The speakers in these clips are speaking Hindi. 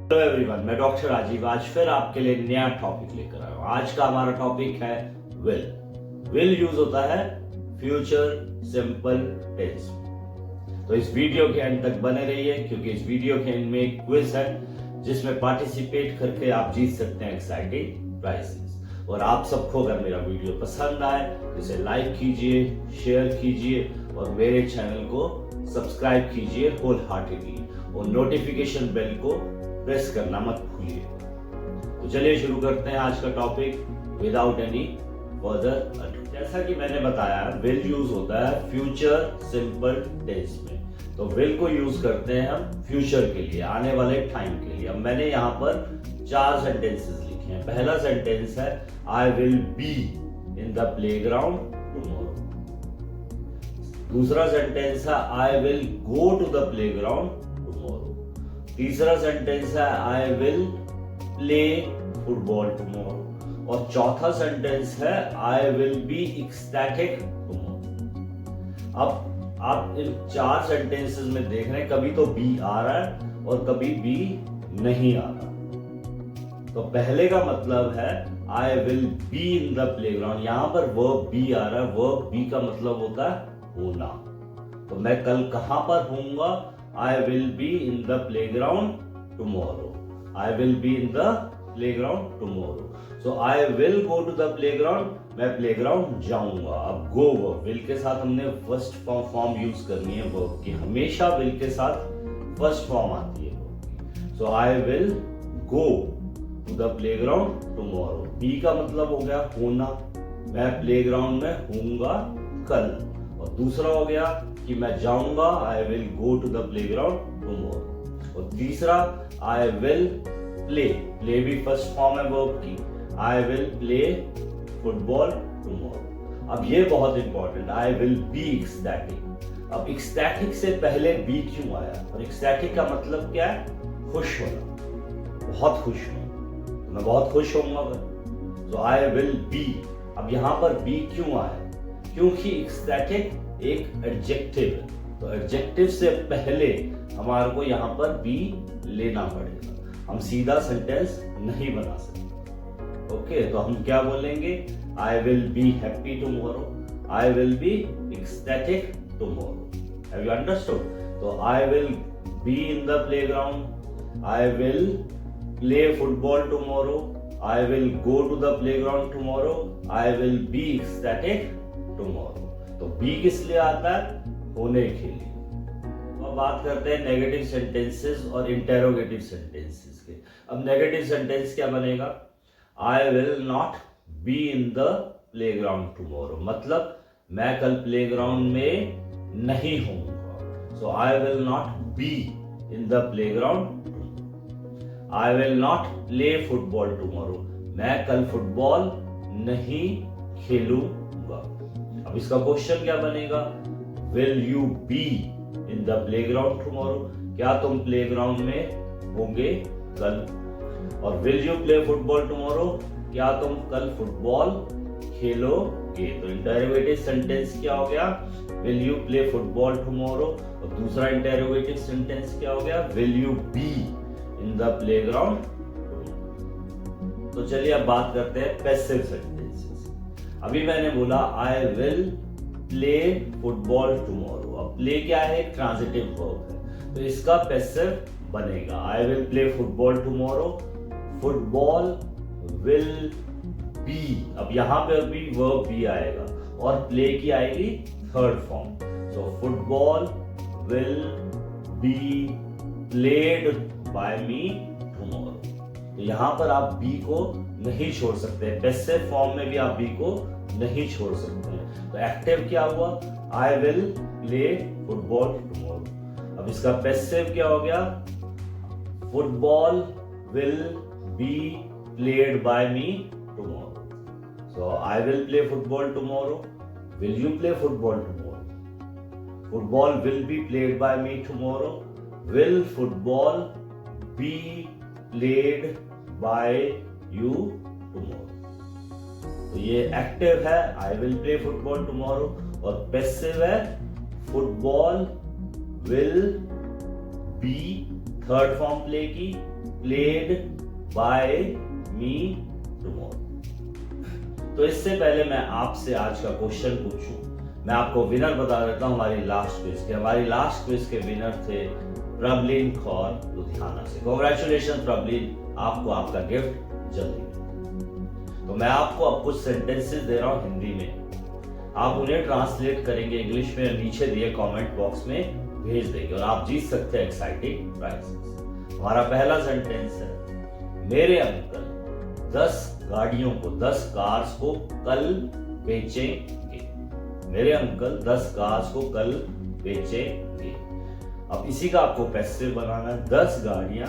हेलो एवरीवन, मैं डॉक्टर राजीव आज फिर आपके लिए नया टॉपिक लेकर आया हूं। आज का हमारा टॉपिक है विल यूज होता है फ्यूचर सिंपल टेंस। तो इस वीडियो के एंड तक बने रहिए क्योंकि इस वीडियो के एंड में एक क्विज है जिसमें पार्टिसिपेट करके आप जीत सकते हैं एक्साइटिंग प्राइजेस। और आप सबको अगर मेरा वीडियो पसंद आए इसे लाइक कीजिए, शेयर कीजिए और मेरे चैनल को सब्सक्राइब कीजिए होल हार्टेडली और नोटिफिकेशन बेल को प्रेस करना मत भूलिए। तो चलिए शुरू करते हैं आज का topic without any further ado. जैसा कि मैंने बताया विल यूज होता है फ्यूचर सिंपल टेंस में। तो विल को यूज करते हैं हम फ्यूचर के लिए, आने वाले टाइम के लिए। अब मैंने यहाँ पर 4 सेंटेंसेस लिखे हैं। पहला सेंटेंस है I will be in the playground tomorrow. दूसरा सेंटेंस है I will go to the playground tomorrow. तीसरा सेंटेंस है I will play football tomorrow. और चौथा सेंटेंस है I will be ecstatic tomorrow. अब आप इन 4 सेंटेंसेस में देख रहे हैं कभी तो बी आ रहा है और कभी बी नहीं आ रहा। तो पहले का मतलब है I will be in the playground, यहां पर वर्ब बी आ रहा है। वर्ब बी का मतलब होता है होना। तो मैं कल कहां पर होऊंगा? I will be in the playground tomorrow. I will be in the playground tomorrow. So I will go to the playground. मैं प्लेग्राउंड जाऊंगा। अब go वर्ब, विल के साथ हमने फर्स्ट फॉर्म यूज करनी है वर्ब की। हमेशा विल के साथ फर्स्ट फॉर्म आती है वर्ब की। So I will go to the playground tomorrow. B का मतलब हो गया होना, मैं प्लेग्राउंड में होऊंगा कल। और दूसरा हो गया कि मैं जाऊंगा, I will go to the playground tomorrow. और तीसरा आई विल प्ले, प्ले भी फर्स्ट फॉर्म है वर्ब की, I will play football tomorrow. अब ये बहुत important, I will be ecstatic. अब एक्सटैटिक से पहले बी क्यों आया? और एक्सटैटिक का मतलब क्या है? खुश होना, बहुत खुश हूं, तो मैं बहुत खुश होऊंगा। तो आई विल बी, अब यहां पर बी क्यों आया? क्योंकि एक्सटैटिक एक एडजेक्टिव है। तो एडजेक्टिव से पहले हमारे को यहाँ पर बी लेना पड़ेगा, हम सीधा सेंटेंस नहीं बना सकते। ओके, तो हम क्या बोलेंगे? I will be happy tomorrow, I will be ecstatic tomorrow. Have you understood? तो I will be in the playground, I will play football tomorrow, I will go to the playground tomorrow, I will be ecstatic tomorrow. तो बी किस लिए आता है? होने के लिए। अब बात करते हैं नेगेटिव सेंटेंसेस और इंटेरोगेटिव सेंटेंसेस के। अब नेगेटिव सेंटेंस क्या बनेगा? I will not be in the playground tomorrow, मतलब मैं कल प्लेग्राउंड में नहीं होऊंगा। So I will not be in the playground. I will not play football tomorrow, मैं कल फुटबॉल नहीं खेलूंगा। अब इसका क्वेश्चन क्या बनेगा? Will you B in the playground tomorrow, क्या तुम प्लेग्राउंड में होंगे कल? और will you play football tomorrow, क्या तुम कल फुटबॉल खेलोगे? तो इंटरोगेटिव सेंटेंस क्या हो गया? Will you play football tomorrow. और दूसरा इंटरोगेटिव सेंटेंस क्या हो गया? Will you B in the playground tomorrow. तो चलिए अब बात करते हैं पैसिव सेंटेंसेस। अभी मैंने बोला आई विल प्ले फुटबॉल टुमारो। अब प्ले क्या है? ट्रांजिटिव वर्ब है, तो इसका पैसिव बनेगा I will play football tomorrow, football will be. अब यहां पे अभी वर्ब बी आएगा और प्ले की आएगी third form. So football will be played by me tomorrow. तो यहां पर आप बी को नहीं छोड़ सकते, पैसिव फॉर्म में भी आप बी को नहीं छोड़ सकते हैं। तो एक्टिव क्या हुआ? आई विल प्ले फुटबॉल टुमारो। अब इसका पैसिव क्या हो गया? Football will be played by me tomorrow. So I will play football tomorrow, will you play football tomorrow? Football will be played by me tomorrow, will football be played by you tomorrow. तो ये एक्टिव है I will play football tomorrow और पैसिव है football will be third form play की प्लेड बाय मी टुमारो। तो इससे पहले मैं आपसे आज का क्वेश्चन पूछूं, मैं आपको विनर बता देता हूं हमारी लास्ट क्विज के। हमारी लास्ट क्विज के विनर थे प्रबलीन खौर लुधियाना से। कांग्रेचुलेशन प्रबलीन, आपको आपका गिफ्ट जल्दी मिलेगा। तो मैं आपको अब कुछ सेंटेंसेस दे रहा हूं हिंदी में, आप उन्हें ट्रांसलेट करेंगे इंग्लिश में और नीचे दिए कमेंट बॉक्स में भेज देंगे और आप जीत सकते हैं एक्साइटिंग प्राइजेस। हमारा पहला सेंटेंस है, मेरे अंकल 10 गाड़ियों को, 10 कार्स को कल बेचेंगे। मेरे अंकल 10 कार्स को कल बेचेंगे। अब इसी का आपको पैसिव बनाना है, 10 गाड़ियां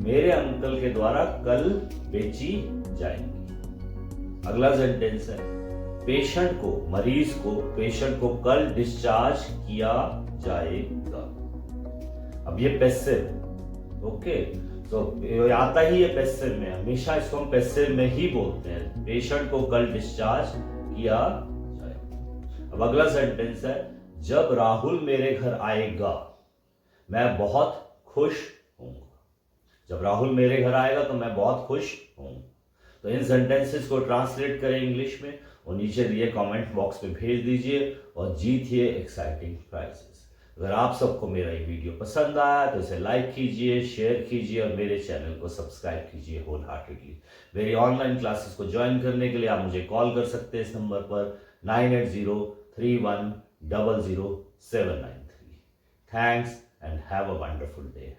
मेरे अंकल के द्वारा कल बेची जाएंगी। अगला सेंटेंस है, पेशेंट को, मरीज को, पेशेंट को कल डिस्चार्ज किया जाएगा। अब ये पैसिव, ओके, तो आता ही है पैसिव में, हमेशा इसको हम पैसिव में ही बोलते हैं, पेशेंट को कल डिस्चार्ज किया जाएगा। अब अगला सेंटेंस है, जब राहुल मेरे घर आएगा मैं बहुत खुश होऊंगा। जब राहुल मेरे घर आएगा तो मैं बहुत खुश होऊंगा। तो इन सेंटेंसेस को ट्रांसलेट करें इंग्लिश में और नीचे दिए कमेंट बॉक्स में भेज दीजिए और जीतिए एक्साइटिंग प्राइजेस। अगर आप सबको मेरा ये वीडियो पसंद आया तो इसे लाइक कीजिए, शेयर कीजिए और मेरे चैनल को सब्सक्राइब कीजिए होल हार्टेडली। मेरी ऑनलाइन क्लासेस को ज्वाइन करने के लिए आप मुझे कॉल कर सकते हैं इस नंबर पर 9803100793। Thanks and have a wonderful day.